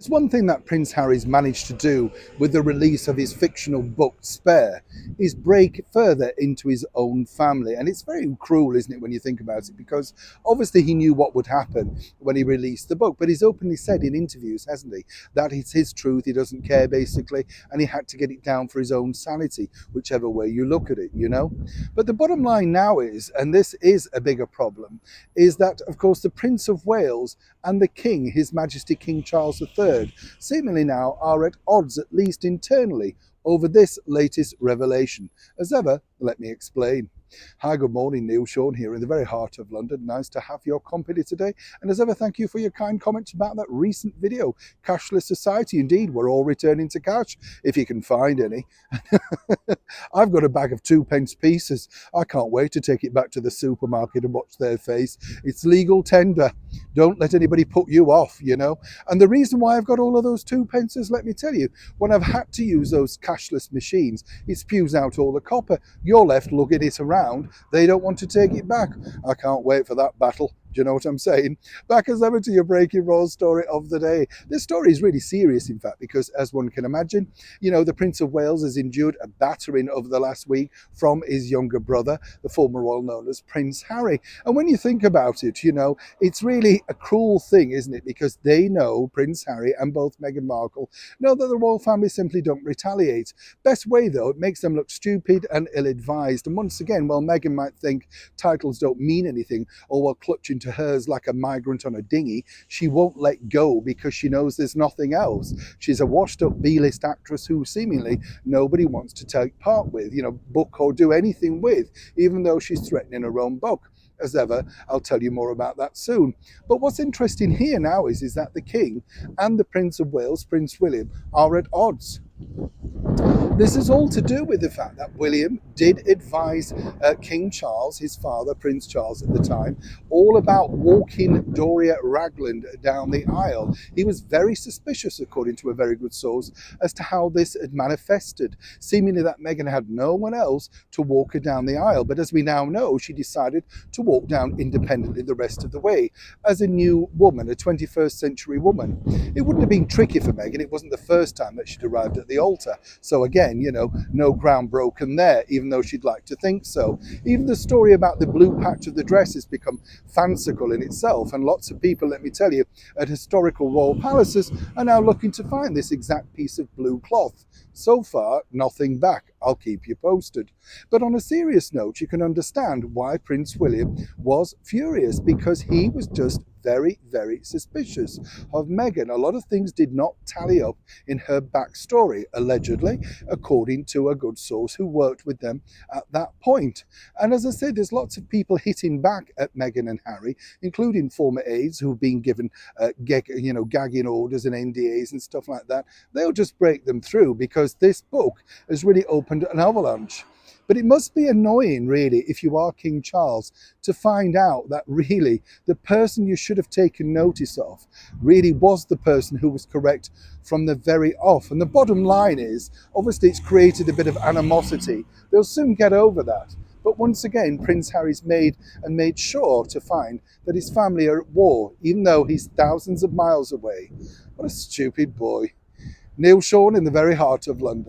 It's one thing that Prince Harry's managed to do with the release of his fictional book Spare is break further into his own family. And it's very cruel, isn't it, when you think about it? Because obviously he knew what would happen when he released the book. But he's openly said in interviews, hasn't he, that it's his truth, he doesn't care basically, and he had to get it down for his own sanity, whichever way you look at it, you know? But the bottom line now is, and this is a bigger problem, is that, of course, the Prince of Wales and the King, His Majesty King Charles III, seemingly now are at odds, at least internally, over this latest revelation. As ever, let me explain. Hi, good morning, Neil Sean here in the very heart of London. Nice to have your company today. And as ever, thank you for your kind comments about that recent video. Cashless society, indeed, we're all returning to cash, if you can find any. I've got a bag of 2p pieces. I can't wait to take it back to the supermarket and watch their face. It's legal tender. Don't let anybody put you off, you know. And the reason why I've got all of those 2p, let me tell you, when I've had to use those cashless machines, it spews out all the copper. You're left lugging it around. They don't want to take it back. I can't wait for that battle. Do you know what I'm saying? Back as ever to your breaking raw story of the day. This story is really serious, in fact, because as one can imagine, you know, the Prince of Wales has endured a battering over the last week from his younger brother, the former royal known as Prince Harry. And when you think about it, you know, it's really a cruel thing, isn't it? Because they know, Prince Harry and both Meghan Markle, know that the royal family simply don't retaliate. Best way, though, it makes them look stupid and ill-advised. And once again, while Meghan might think titles don't mean anything, or while clutching to hers like a migrant on a dinghy, she won't let go because she knows there's nothing else. She's a washed-up B-list actress who seemingly nobody wants to take part with, you know, book or do anything with, even though she's threatening her own book. As ever, I'll tell you more about that soon. But what's interesting here now is that the King and the Prince of Wales, Prince William, are at odds. This is all to do with the fact that William did advise King Charles, his father, Prince Charles at the time, all about walking Doria Ragland down the aisle. He was very suspicious, according to a very good source, as to how this had manifested, seemingly that Meghan had no one else to walk her down the aisle. But as we now know, she decided to walk down independently the rest of the way as a new woman, a 21st century woman. It wouldn't have been tricky for Meghan. It wasn't the first time that she'd arrived at the altar. So again, you know, no ground broken there, even though she'd like to think so. Even the story about the blue patch of the dress has become fanciful in itself, and lots of people, let me tell you, at historical royal palaces are now looking to find this exact piece of blue cloth. So far, nothing back. I'll keep you posted. But on a serious note, you can understand why Prince William was furious, because he was just very, very suspicious of Meghan. A lot of things did not tally up in her backstory, allegedly, according to a good source who worked with them at that point. And as I said, there's lots of people hitting back at Meghan and Harry, including former aides who've been given gagging orders and NDAs and stuff like that. They'll just break them through because this book has really opened an avalanche. But it must be annoying, really, if you are King Charles, to find out that really the person you should have taken notice of really was the person who was correct from the very off. And the bottom line is, obviously it's created a bit of animosity. They'll soon get over that. But once again, Prince Harry's made sure to find that his family are at war, even though he's thousands of miles away. What a stupid boy. Neil Sean in the very heart of London.